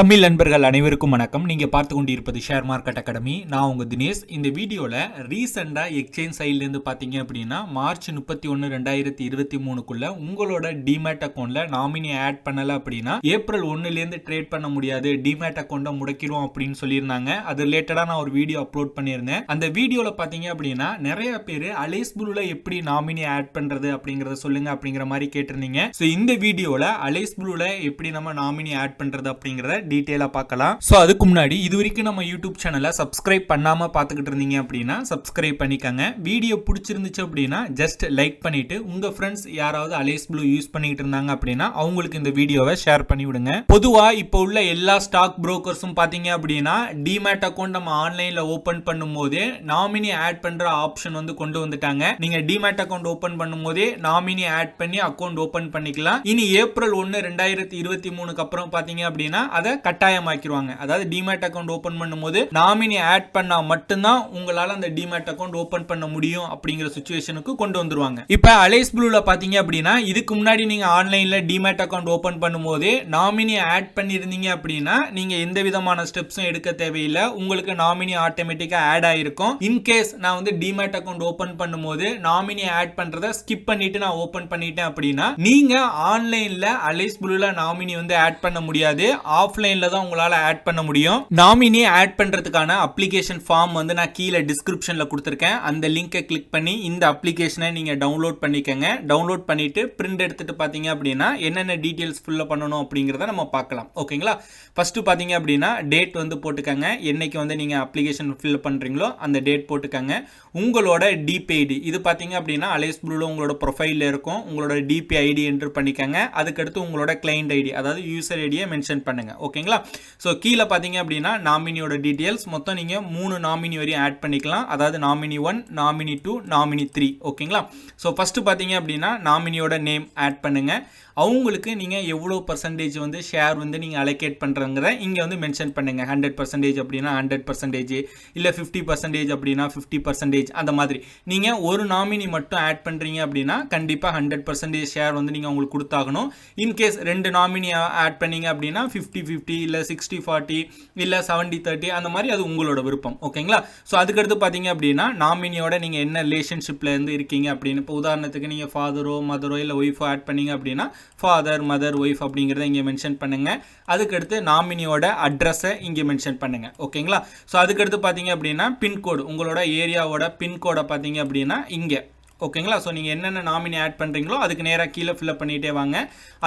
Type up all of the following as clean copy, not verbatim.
தமிழ் நண்பர்கள் அனைவருக்கும் வணக்கம். நீங்க பார்த்து கொண்டிருப்பது ஷேர் மார்க்கெட் அகாடமி. நான் உங்க தினேஷ். இந்த வீடியோல ரீசெண்டா எக்ஸ்சேஞ்ச் சைட்ல இருந்து பாத்தீங்க அப்படின்னா மார்ச் 31 2023க்குள்ள உங்களோட டிமேட் அக்கௌண்ட்ல நாமினி ஆட் பண்ணல அப்படின்னா ஏப்ரல் 1ல இருந்து ட்ரேட் பண்ண முடியாது, டிமேட் அக்கௌண்ட்டை முடக்கிடும் அப்படின்னு சொல்லியிருந்தாங்க. அது ரிலேட்டடா நான் ஒரு வீடியோ அப்லோட் பண்ணியிருந்தேன். அந்த வீடியோல பாத்தீங்க அப்படின்னா நிறைய பேர் அலைஸ்ப்ளூல எப்படி நாமினி ஆட் பண்றது அப்படிங்கறத சொல்லுங்க அப்படிங்கிற மாதிரி கேட்டிருந்தீங்க. ஸோ இந்த வீடியோல அலைஸ்ப்ளூல எப்படி நம்ம நாமினி ஆட் பண்றது அப்படிங்கறத டீடைலா பார்க்கலாம். சோ அதுக்கு முன்னாடி இதுவரைக்கும் நம்ம யூடியூப் சேனலை சப்ஸ்கிரைப் பண்ணாம பார்த்துக்கிட்டு இருந்தீங்க அப்படின்னா சப்ஸ்கிரைப் பண்ணிக்கங்க. வீடியோ பிடிச்சிருந்துச்சு அப்படின்னா ஜஸ்ட் லைக் பண்ணிட்டு உங்க ஃப்ரெண்ட்ஸ் யாராவது அலைஸ்ப்ளூ யூஸ் பண்ணிட்டு இருந்தாங்க அப்படின்னா அவங்களுக்கு இந்த வீடியோவை ஷேர் பண்ணி விடுங்க. பொதுவா இப்போ உள்ள எல்லா ஸ்டாக் புரோக்கர்ஸும் பாத்தீங்க அப்படின்னா டிமேட் அக்கௌண்ட் நம்ம ஆன்லைன்ல ஓபன் பண்ணும் போதே நாமினி ஆட் பண்ற ஆப்ஷன் வந்து கொண்டு வந்துட்டாங்க. நீங்க டிமேட் அக்கௌண்ட் ஓபன் பண்ணும் போதே நாமினி ஆட் பண்ணி அக்கௌண்ட் ஓபன் பண்ணிக்கலாம். இனி ஏப்ரல் 1 2023க்கு அப்புறம் பாத்தீங்க அப்படின்னா அதை கட்டாயமாக்கிடுவாங்க. அதாவது டிமேட் அக்கௌண்ட் ஓபன் பண்ணும்போது நாமினி ஆட் பண்ணா மட்டும்தான் உங்களால அந்த டிமேட் அக்கௌண்ட் ஓபன் பண்ண முடியும் அப்படிங்கிற சிச்சுவேஷனுக்கு கொண்டு வந்துருவாங்க. இப்ப அலைஸ்ப்ளூல பாத்தீங்க அப்படின்னா இதுக்கு முன்னாடி நீங்க ஆன்லைன்ல டிமேட் அக்கௌண்ட் ஓபன் பண்ணும்போது நாமினி ஆட் பண்ணிருந்தீங்க அப்படின்னா நீங்க எந்த விதமான ஸ்டெப்ஸும் எடுக்க தேவையில்லை. உங்களுக்கு நாமினி ஆட்டோமேட்டிக்கா ஆட் ஆயிருக்கும். இன்கேஸ் நான் வந்து டிமேட் அக்கௌண்ட் ஓபன் பண்ணும்போது நாமினி ஆட் பண்றதை ஸ்கிப் பண்ணிட்டு நான் ஓபன் பண்ணிட்டேன் அப்படின்னா நீங்க ஆன்லைன்ல அலைஸ்ப்ளூல நாமினி வந்து ஆட் பண்ண முடியாது. ஆஃப்லைன்ல தான் உங்களால ஆட் பண்ண முடியும். நாமினி ஆட் பண்றதுக்கான அப்ளிகேஷன் ஃபார்ம் வந்து நான் கீழே டிஸ்கிரிப்ஷன்ல கொடுத்திருக்கேன். அந்த லிங்கை கிளிக் பண்ணி இந்த அப்ளிகேஷனை நீங்க டவுன்லோட் பண்ணிக்கங்க. டவுன்லோட் பண்ணிட்டு பிரிண்ட் எடுத்துட்டு பாத்தீங்க அப்படின்னா என்னென்ன டீடைல்ஸ் ஃபில் பண்ணணும் அப்படிங்கறத நம்ம பார்க்கலாம். ஓகேங்களா? ஃபர்ஸ்ட் பாத்தீங்க அப்படின்னா டேட் வந்து போட்டுக்கங்க. என்னைக்கு வந்து நீங்க அப்ளிகேஷன் ஃபில் பண்றீங்களோ அந்த டேட் போட்டுக்கங்க. உங்களோட டிபி ஐடி இது பாத்தீங்க அப்படின்னா அலைஸ்ப்ளூல உங்களோட ப்ரொஃபைல்ல இருக்கும். உங்களோட டிபி ஐடி என்டர் பண்ணிக்கங்க. அதுக்கடுத்து உங்களோட கிளையண்ட் ஐடி அதாவது யூசர் ஐடியை மென்ஷன் பண்ணுங்க. ஓகேங்களா? ஸோ கீழே பார்த்தீங்க அப்படின்னா நாமினியோட டீடைல்ஸ் மொத்தம் நீங்கள் 3 நாமினி வரையும் ஆட் பண்ணிக்கலாம். அதாவது நாமினி 1, நாமினி 2, நாமினி 3. ஓகேங்களா? ஸோ ஃபர்ஸ்ட் பார்த்தீங்க அப்படின்னா நாமினியோட நேம் ஆட் பண்ணுங்க. அவங்களுக்கு நீங்கள் எவ்வளோ பர்சன்டேஜ் வந்து ஷேர் வந்து நீங்கள் அலோகேட் பண்ணுறங்கிறத இங்கே வந்து மென்ஷன் பண்ணுங்கள். 100% அப்படின்னா 100%, இல்லை 50% அப்படின்னா 50%, அந்த மாதிரி நீங்கள் ஒரு நாமினி மட்டும் ஆட் பண்ணுறீங்க அப்படின்னா கண்டிப்பாக 100% ஷேர் வந்து நீங்கள் அவங்களுக்கு கொடுத்தாகணும். இன்கேஸ் 2 நாமினி ஆட் பண்ணீங்க அப்படின்னா 50-50, இல்லை 60-40, இல்லை 70-30, அந்த மாதிரி அது உங்களோட விருப்பம். ஓகேங்களா? ஸோ அதுக்கடுத்து பார்த்தீங்க அப்படின்னா நாமினியோட நீங்கள் என்ன ரிலேஷன்ஷிப்பில் இருந்து இருக்கீங்க அப்படின்னு, இப்போ உதாரணத்துக்கு நீங்கள் ஃபாதரோ மதரோ இல்லை ஒய்ஃபோ ஆட் பண்ணீங்க அப்படின்னா ஃபாதர் மதர் ஒய்ஃப் அப்படிங்கிறத இங்கே மென்ஷன் பண்ணுங்க. அதுக்கடுத்து நாமினியோட அட்ரஸை இங்கே மென்ஷன் பண்ணுங்க. ஓகேங்களா? ஸோ அதுக்கடுத்து பார்த்தீங்க அப்படின்னா பின்கோடு, உங்களோட ஏரியாவோட பின்கோடை பார்த்தீங்க அப்படின்னா இங்கே. ஓகேங்களா? ஸோ நீங்கள் என்னென்ன நாமினி ஆட் பண்ணுறீங்களோ அதுக்கு நேராக கீழே ஃபில்அப் பண்ணிகிட்டே வாங்க.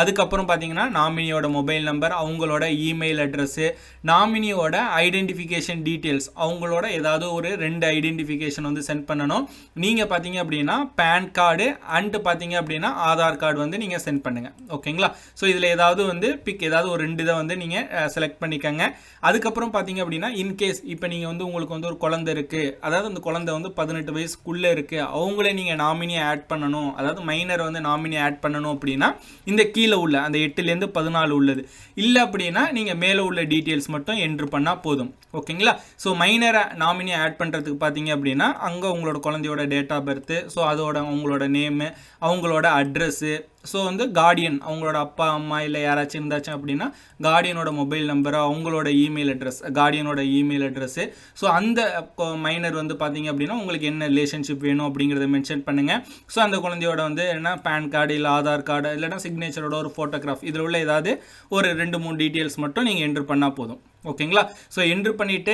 அதுக்கப்புறம் பார்த்தீங்கன்னா நாமினியோட மொபைல் நம்பர், அவங்களோட இமெயில் அட்ரஸு, நாமினியோட ஐடென்டிஃபிகேஷன் டீட்டெயில்ஸ், அவங்களோட ஏதாவது ஒரு 2 ஐடென்டிஃபிகேஷன் வந்து சென்ட் பண்ணணும். நீங்கள் பார்த்தீங்க அப்படின்னா பேன் கார்டு அண்ட் பார்த்தீங்க அப்படின்னா ஆதார் கார்டு வந்து நீங்கள் சென்ட் பண்ணுங்கள். ஓகேங்களா? ஸோ இதில் ஏதாவது வந்து ஏதாவது ஒரு 2 இதை வந்து நீங்கள் செலக்ட் பண்ணிக்கங்க. அதுக்கப்புறம் பார்த்தீங்க அப்படின்னா இன்கேஸ் இப்போ நீங்கள் வந்து உங்களுக்கு வந்து ஒரு குழந்தை இருக்குது, அதாவது அந்த குழந்தை வந்து 18 வயசுக்குள்ளே இருக்குது, அவங்களே நீங்கள் நாமினி ஆட் பண்ணணும், அதாவது மைனர் வந்து நாமினி ஆட் பண்ணணும் அப்படின்னா இந்த கீழே உள்ள அந்த 8லேருந்து 14 உள்ளது. இல்லை அப்படின்னா நீங்கள் மேலே உள்ள டீட்டெயில்ஸ் மட்டும் என்ட்ரு பண்ணால் போதும். ஓகேங்களா? ஸோ மைனரை நாமினி ஆட் பண்ணுறதுக்கு பார்த்தீங்க அப்படின்னா அங்கே உங்களோட குழந்தையோட டேட் ஆஃப் பர்த்து, ஸோ அதோட அவங்களோட நேமு, அவங்களோட அட்ரஸ்ஸு, ஸோ வந்து கார்டியன் அவங்களோட அப்பா அம்மா இல்லை யாராச்சும் இருந்தாச்சும் அப்படின்னா கார்டியனோட மொபைல் நம்பரு, அவங்களோட இமெயில் அட்ரஸ், கார்டியனோட இமெயில் அட்ரஸ்ஸு, ஸோ அந்த மைனர் வந்து பார்த்தீங்க அப்படின்னா உங்களுக்கு என்ன ரிலேஷன்ஷிப் வேணும் அப்படிங்கிறத மென்ஷன் பண்ணுங்கள். ஸோ அந்த குழந்தையோட வந்து என்ன பேன் கார்டு இல்லை ஆதார் கார்டு இல்லைனா சிக்னேச்சரோட ஒரு ஃபோட்டோகிராஃப், இதில் உள்ள ஏதாவது ஒரு 2-3 டீட்டெயில்ஸ் மட்டும் நீங்கள் என்ட்ரு பண்ணால் போதும். ஓகேங்களா? ஸோ என்ட்ரு பண்ணிவிட்டு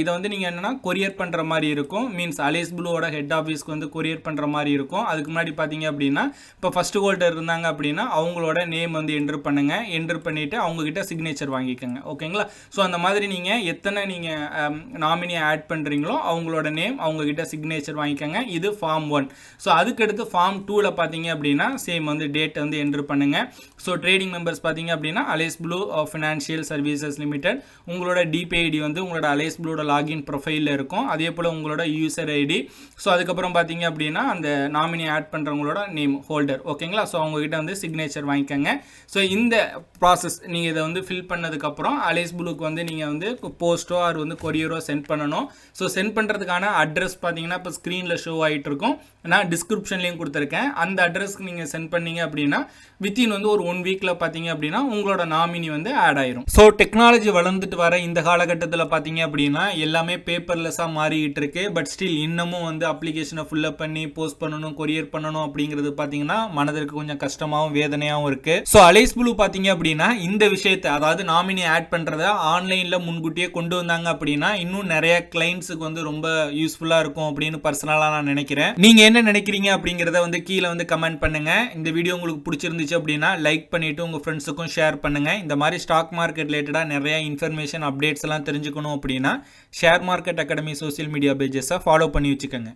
இதை வந்து நீங்கள் என்னென்னா கொரியர் பண்ணுற மாதிரி இருக்கும். மீன்ஸ் அலைஸ்ப்ளூவோட ஹெட் ஆஃபீஸ்க்கு வந்து கொரியர் பண்ணுற மாதிரி இருக்கும். அதுக்கு முன்னாடி பார்த்தீங்க அப்படின்னா இப்போ ஃபர்ஸ்ட் ஹோல்டர் இருந்தாங்க அப்படின்னா அவங்களோட நேம் வந்து என்ட்ரு பண்ணுங்கள். என்ட்ரு பண்ணிவிட்டு அவங்கக்கிட்ட சிக்னேச்சர் வாங்கிக்கோங்க. ஓகேங்களா? ஸோ அந்த மாதிரி நீங்கள் எத்தனை நீங்கள் நாமினி ஆட் பண்ணுறீங்களோ அவங்களோட நேம் அவங்கக்கிட்ட சிக்னேச்சர் வாங்கிக்கோங்க. இது ஃபார்ம் 1. ஸோ அதுக்கடுத்து ஃபார்ம் 2ல் பார்த்தீங்க அப்படின்னா சேம் வந்து டேட் வந்து என்ட்ரு பண்ணுங்கள். ஸோ ட்ரேடிங் மெம்பர்ஸ் பார்த்தீங்க அப்படின்னா அலைஸ்ப்ளூ ஃபினான்ஷியல் சர்வீசஸ் லிமிடெட், உங்களோட டிபி ஐடி வந்து உங்களோட அலைஸ்ப்ளூட லாகின் ப்ரொஃபைலில் இருக்கும். அதே போல் உங்களோட யூசர் ஐடி. ஸோ அதுக்கப்புறம் பார்த்தீங்க அப்படின்னா அந்த நாமினி ஆட் பண்ணுறவங்களோட நேம் ஹோல்டர். ஓகேங்களா? ஸோ அவங்ககிட்ட வந்து சிக்னேச்சர் வாங்கிக்கோங்க. ஸோ இந்த ப்ராசஸ் நீங்கள் இதை வந்து ஃபில் பண்ணதுக்கப்புறம் அலைஸ்ப்ளூக்கு வந்து நீங்கள் வந்து போஸ்ட்டோ ஆர் வந்து கொரியரோ சென்ட் பண்ணணும். ஸோ சென்ட் பண்ணுறதுக்கான அட்ரஸ் பார்த்தீங்கன்னா இப்போ ஸ்க்ரீனில் ஷோ ஆகிட்டு இருக்கும். நான் டிஸ்கிரிப்ஷன்லேயும் கொடுத்துருக்கேன். அந்த அட்ரஸ்க்கு நீங்கள் சென்ட் பண்ணீங்க அப்படின்னா வித்தின் வந்து ஒரு 1 வீக்கில் பார்த்தீங்க அப்படின்னா உங்களோட நாமினி வந்து ஆட் ஆயிரும். ஸோ டெக்னாலஜி வளர்ந்துட்டு வர இந்த காலகட்டத்தில் பார்த்தீங்க அப்படின்னா எல்லாமே பேப்பர்லெஸ்ஸாக மாறிக்கிட்டு இருக்கு. பட் ஸ்டில் இன்னமும் வந்து அப்ளிகேஷனை ஃபுல்லப் பண்ணி போஸ்ட் பண்ணணும், கொரியர் பண்ணணும் அப்படிங்கிறது பார்த்தீங்கன்னா மனதிற்கு கொஞ்சம் கஷ்டமாகவும் வேதனையாகவும் இருக்கு. ஸோ அலைஸ்ப்ளூ பார்த்தீங்க அப்படின்னா இந்த விஷயத்தை, அதாவது நாமினி ஆட் பண்ணுறத ஆன்லைனில் முன்கூட்டியே கொண்டு வந்தாங்க அப்படின்னா இன்னும் நிறைய கிளைண்ட்ஸுக்கு வந்து ரொம்ப யூஸ்ஃபுல்லாக இருக்கும் அப்படின்னு பர்சனலாக நான் நினைக்கிறேன். நீங்கள் என்ன நினைக்கிறீங்க அப்படிங்கிறத வந்து கீழே வந்து கமெண்ட் பண்ணுங்க. இந்த வீடியோ உங்களுக்கு பிடிச்சிருந்துச்சு அப்படின்னா லைக் பண்ணிட்டு உங்க ஃப்ரெண்ட்ஸுக்கும் ஷேர் பண்ணுங்க. இந்த மாதிரி ஸ்டாக் மார்க்கெட் ரிலேட்டடா நிறைய இன்ஃபர்மேஷன் அப்டேட்ஸ் எல்லாம் தெரிஞ்சுக்கணும் அப்படின்னா share market academy social media பேஜஸை ஃபாலோ பண்ணி வச்சுக்கோங்க.